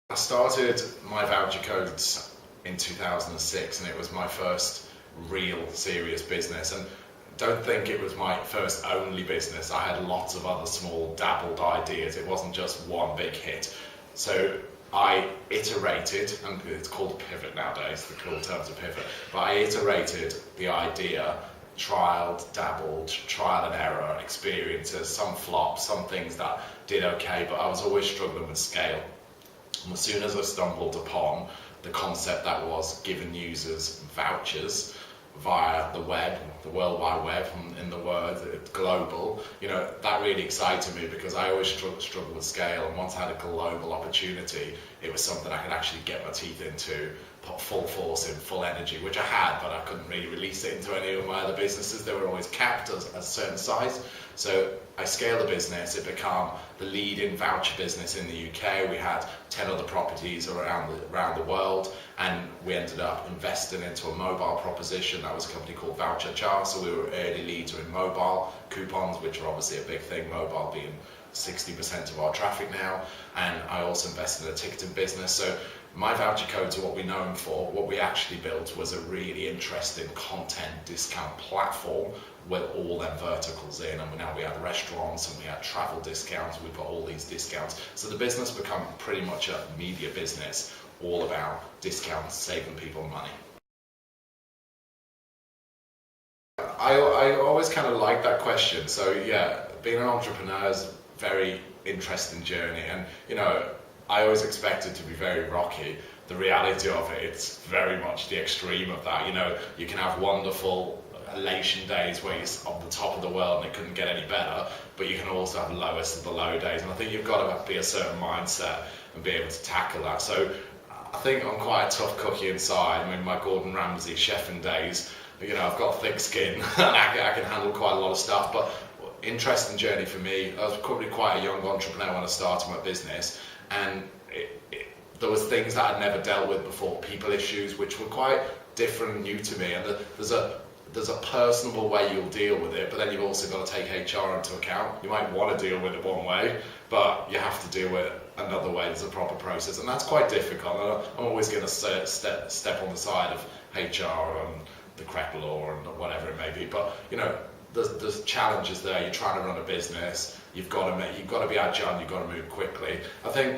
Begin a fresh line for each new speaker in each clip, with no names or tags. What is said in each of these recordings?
I started my voucher codes in 2006, and it was my first real serious business. And don't think it was my first only business. I had lots of other small dabbled ideas. It wasn't just one big hit. So I iterated, and it's called a pivot nowadays, the cool terms of pivot, but I iterated the idea, trialed, dabbled, trial and error, experiences, some flops, some things that did okay, but I was always struggling with scale. And as soon as I stumbled upon the concept that was giving users vouchers via the web, the World Wide Web, in the word global, that really excited me, because I always struggled with scale, and once I had a global opportunity, it was something I could actually get my teeth into, put full force in, full energy, which I had, but I couldn't really release it into any of my other businesses. They were always capped as a certain size. So I scaled the business. It became the leading voucher business in the UK. We had 10 other properties around the world, and we ended up investing into a mobile proposition. That was a company called Voucher Char. So we were early leader in mobile coupons, which are obviously a big thing, mobile being 60% of our traffic now. And I also invested in a ticketing business. So my voucher codes are what we're known for. What we actually built was a really interesting content discount platform with all them verticals in, and now we had restaurants and we had travel discounts. We've got all these discounts. So the business become pretty much a media business, all about discounts, saving people money. I always kind of like that question. So yeah, being an entrepreneur is a very interesting journey, and I always expect it to be very rocky. The reality of it, it's very much the extreme of that. You can have wonderful elation days where you're on the top of the world and it couldn't get any better, but you can also have the lowest of the low days. And I think you've got to be a certain mindset and be able to tackle that. So I think I'm quite a tough cookie inside. I mean, my Gordon Ramsay chefing days, I've got thick skin and I can handle quite a lot of stuff. But interesting journey for me. I was probably quite a young entrepreneur when I started my business, and there was things that I'd never dealt with before, people issues which were quite different and new to me. And there's a personable way you'll deal with it, but then you've also got to take HR into account. You might want to deal with it one way, but you have to deal with it another way. There's a proper process, and that's quite difficult. And I'm always going to step on the side of HR and the correct law and whatever it may be. But there's challenges there. You're trying to run a business. You've got to be agile. You've got to move quickly. I think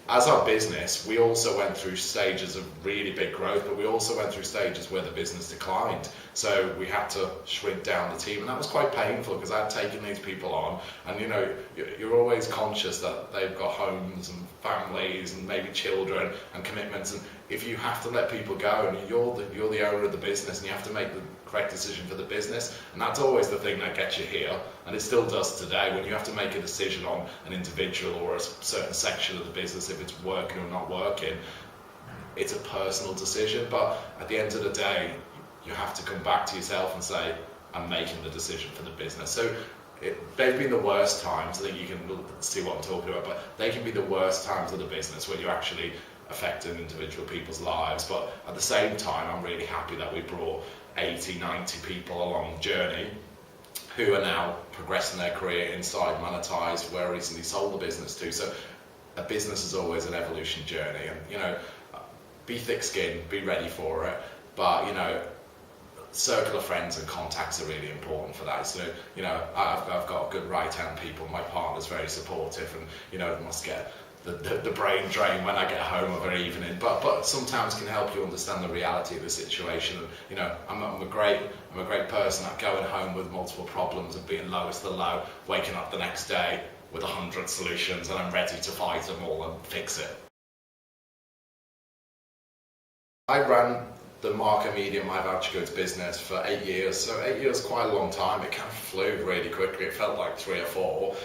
as our business, we also went through stages of really big growth, but we also went through stages where the business declined. So we had to shrink down the team, and that was quite painful, because I'd taken these people on, and you're always conscious that they've got homes and families and maybe children and commitments, and if you have to let people go, and you're the owner of the business, and you have to make the correct decision for the business, and that's always the thing that gets you here, and it still does today. When you have to make a decision on an individual or a certain section of the business, if it's working or not working, it's a personal decision, but at the end of the day, you have to come back to yourself and say, I'm making the decision for the business. So they've been the worst times. I think you can see what I'm talking about, but they can be the worst times of the business when you're actually affecting individual people's lives. But at the same time, I'm really happy that we brought 80, 90 people along the journey who are now progressing their career inside Monitise, where I recently sold the business to. So a business is always an evolution journey, and be thick-skinned, be ready for it, but circle of friends and contacts are really important for that. So I've got good right-hand people. My partner's very supportive, and must get the brain drain when I get home of an evening, but sometimes can help you understand the reality of the situation. I'm a great person at going home with multiple problems and being lowest of the low, waking up the next day with 100 solutions, and I'm ready to fight them all and fix it. I ran the Market Media My Voucher Codes business for 8 years. So 8 years is quite a long time. It kind of flew really quickly. It felt like 3 or 4.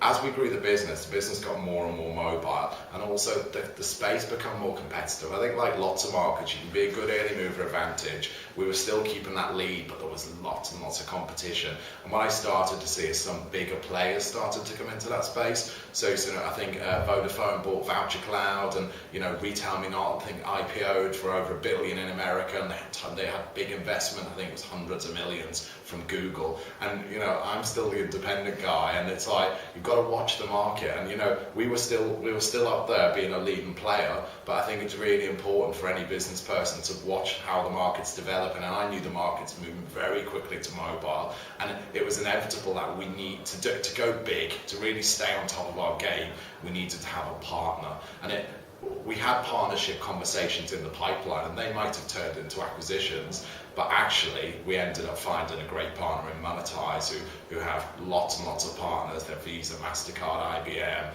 As we grew the business got more and more mobile, and also the space became more competitive. I think like lots of markets, you can be a good early mover advantage. We were still keeping that lead, but there was lots and lots of competition. And what I started to see is some bigger players started to come into that space. So I think Vodafone bought Voucher Cloud, and Retail Me Not, I think IPO'd for over $1 billion in America, and they had big investment. I think it was hundreds of millions from Google. And I'm still the independent guy, and it's like you've got got to watch the market. And we were still up there being a leading player, but I think it's really important for any business person to watch how the market's developing. And I knew the market's moving very quickly to mobile, and it was inevitable that we need to go big, to really stay on top of our game. We needed to have a partner, and we had partnership conversations in the pipeline, and they might have turned into acquisitions, but actually we ended up finding a great partner in Monitise, who have lots and lots of partners. They're Visa, MasterCard, IBM,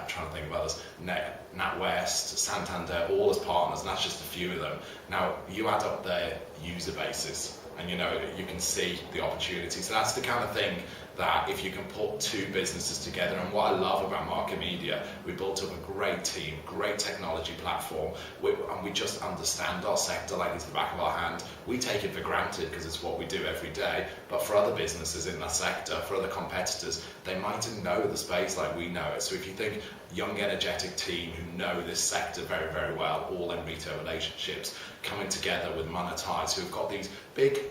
trying to think of others, NatWest, Santander, all as partners, and that's just a few of them. Now you add up their user bases, and you can see the opportunity. So that's the kind of thing that if you can put two businesses together, and what I love about Market Media, we built up a great team, great technology platform, and we just understand our sector like it's the back of our hand. We take it for granted because it's what we do every day, but for other businesses in that sector, for other competitors, they mightn't know the space like we know it. So if you think young, energetic team who know this sector very, very well, all in retail relationships, coming together with Monitise, who've got these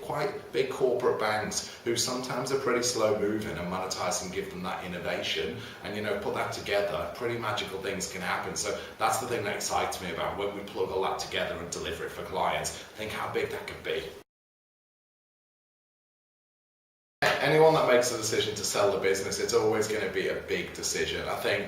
quite big corporate banks who sometimes are pretty slow moving, and Monitise can give them that innovation, and put that together, pretty magical things can happen. So that's the thing that excites me about when we plug all that together and deliver it for clients. Think how big that could be. Anyone that makes a decision to sell the business, it's always going to be a big decision. I think,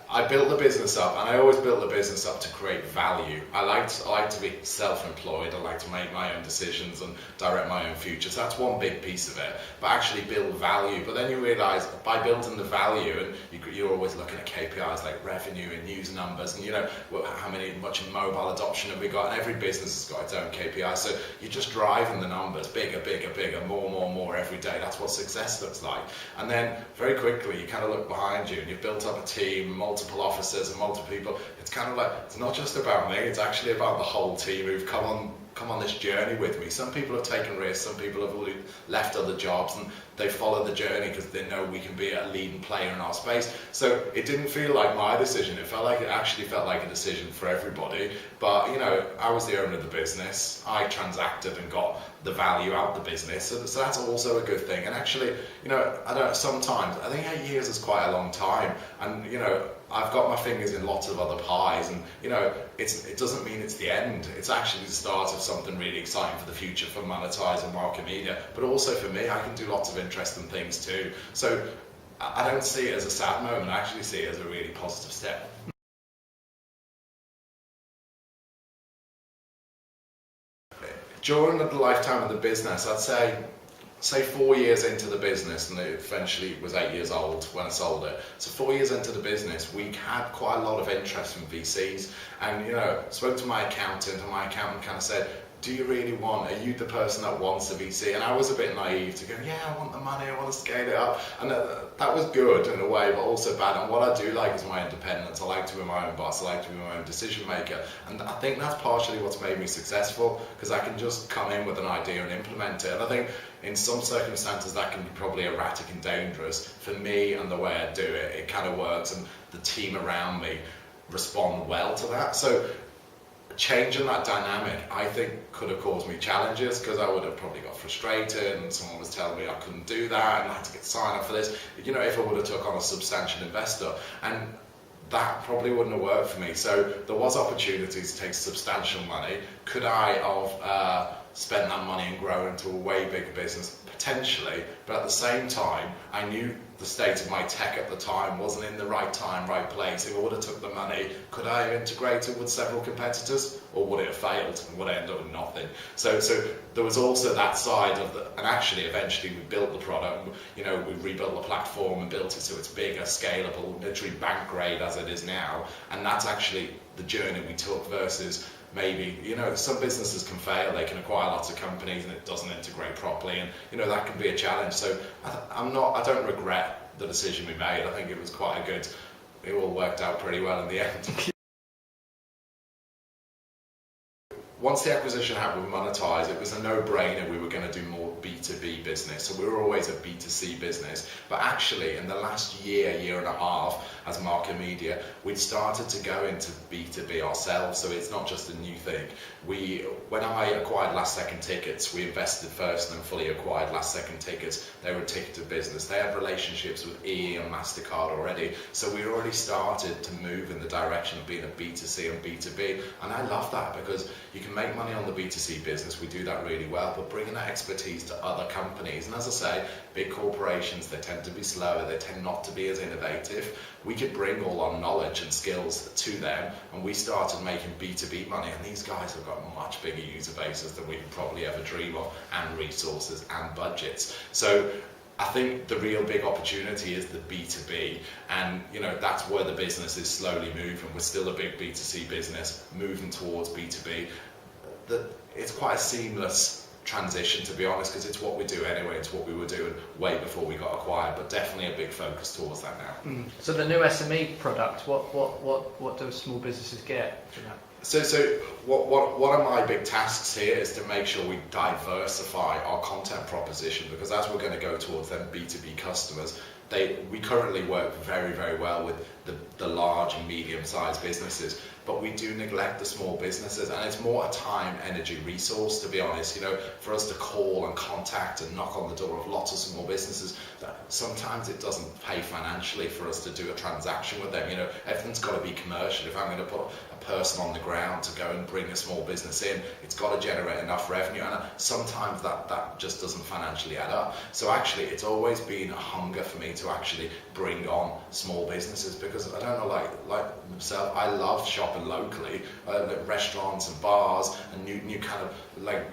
I built the business up, and I always built the business up to create value. I like to be self-employed. I like to make my own decisions and direct my own future. So that's one big piece of it. But actually build value. But then you realise by building the value, and you're always looking at KPIs like revenue and news numbers, and how much mobile adoption have we got? And every business has got its own KPI. So you're just driving the numbers bigger, more every day. That's what success looks like. And then very quickly you kind of look behind you, and you've built up a team, multiple officers and multiple people. It's kind of like, it's not just about me, it's actually about the whole team who've come on this journey with me. Some people have taken risks, some people have already left other jobs, and they follow the journey because they know we can be a leading player in our space. So it didn't feel like my decision, it actually felt like a decision for everybody. But I was the owner of the business, I transacted and got the value out the business, so that's also a good thing. And actually, sometimes I think 8 years is quite a long time, and I've got my fingers in lots of other pies, and it doesn't mean it's the end. It's actually the start of something really exciting for the future for Monitise and Market Media, but also for me. I can do lots of interesting things too. So I don't see it as a sad moment, I actually see it as a really positive step. During the lifetime of the business, I'd say 4 years into the business, and it eventually was 8 years old when I sold it. So 4 years into the business, we had quite a lot of interest from VCs, and spoke to my accountant, and my accountant kind of said, are you the person that wants a VC? And I was a bit naive to go, yeah, I want the money, I want to scale it up. And that was good in a way, but also bad. And what I do like is my independence. I like to be my own boss, I like to be my own decision maker. And I think that's partially what's made me successful, because I can just come in with an idea and implement it. And I think in some circumstances that can be probably erratic and dangerous. For me and the way I do it, it kind of works, and the team around me respond well to that. So changing that dynamic, I think, could have caused me challenges, because I would have probably got frustrated, and someone was telling me I couldn't do that, and I had to get sign off for this. If I would have took on a substantial investor, and that probably wouldn't have worked for me. So there was opportunities to take substantial money. Could I have spent that money and grown into a way bigger business? Potentially, but at the same time, I knew the state of my tech at the time wasn't in the right time, right place. If I would have took the money, could I have integrated with several competitors, or would it have failed and would I end up with nothing? So there was also that side of and actually eventually we built the product, we rebuilt the platform and built it so it's bigger, scalable, literally bank grade as it is now, and that's actually the journey we took versus maybe, some businesses can fail, they can acquire lots of companies and it doesn't integrate properly, and that can be a challenge. So I don't regret the decision we made. I think it was quite a good, it all worked out pretty well in the end. once the acquisition happened with Monitise, it was a no-brainer we were going to do more B2B business. So we were always a B2C business. But actually, in the last year and a half, as Market Media, we'd started to go into B2B ourselves. So it's not just a new thing. When I acquired Last Second Tickets, we invested first and then fully acquired Last Second Tickets. They were a ticketed business. They had relationships with EE and MasterCard already. So we already started to move in the direction of being a B2C and B2B. And I love that because you can make money on the B2C business, we do that really well, but bringing that expertise to other companies, and as I say, big corporations, they tend to be slower, they tend not to be as innovative. We could bring all our knowledge and skills to them, and we started making B2B money, and these guys have got much bigger user bases than we could probably ever dream of, and resources and budgets. So I think the real big opportunity is the B2B, and that's where the business is slowly moving. We're still a big B2C business moving towards B2B. It's quite a seamless transition, to be honest, because it's what we do anyway. It's what we were doing way before we got acquired, but definitely a big focus towards that now.
So the new SME product, what do small businesses get from that?
So one of my big tasks here is to make sure we diversify our content proposition, because as we're going to go towards them B2B customers, we currently work very, very well with the large and medium-sized businesses, but we do neglect the small businesses, and it's more a time, energy, resource, to be honest. For us to call and contact and knock on the door of lots of small businesses, that sometimes it doesn't pay financially for us to do a transaction with them. Everything's got to be commercial. If I'm going to put a person on the ground to go and bring a small business in, it's got to generate enough revenue, and sometimes that just doesn't financially add up. So actually, it's always been a hunger for me to actually bring on small businesses, because I don't know, like myself, I love shopping locally, like restaurants and bars and new kind of like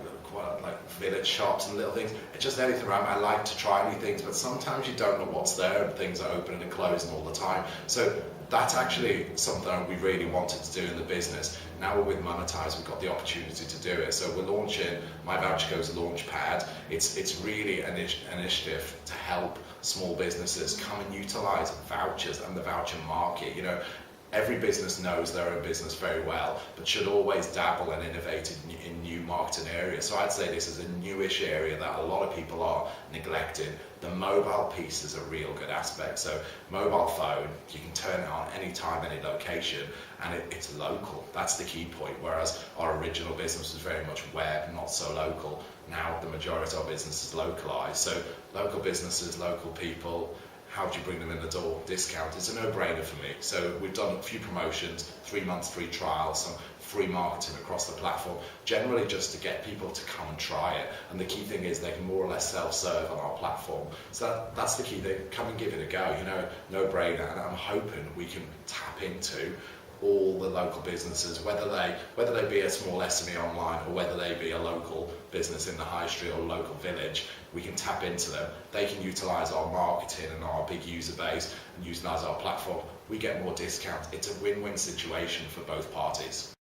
village shops and little things. It's just anything around. I like to try new things, but sometimes you don't know what's there, and things are opening and closing all the time. So that's actually something we really wanted to do in the business. Now we're with Monitise, we've got the opportunity to do it. So we're launching My Voucher Goes Launchpad. It's really an initiative to help small businesses come and utilise vouchers and the voucher market. Every business knows their own business very well, but should always dabble and innovate in new marketing areas. So I'd say this is a newish area that a lot of people are neglecting. The mobile piece is a real good aspect. So mobile phone, you can turn it on anytime, any location, and it's local. That's the key point. Whereas our original business was very much web, not so local. Now the majority of our business is localized. So local businesses, local people, how do you bring them in the door? Discount. It's a no-brainer for me. So we've done a few promotions, 3 months free trials, some free marketing across the platform, generally just to get people to come and try it. And the key thing is they can more or less self-serve on our platform. So that's the key thing. Come and give it a go. No-brainer. And I'm hoping we can tap into all the local businesses, whether they be a small SME online or whether they be a local business in the high street or local village. We can tap into them. They can utilise our marketing and our big user base and utilise our platform. We get more discounts. It's a win-win situation for both parties.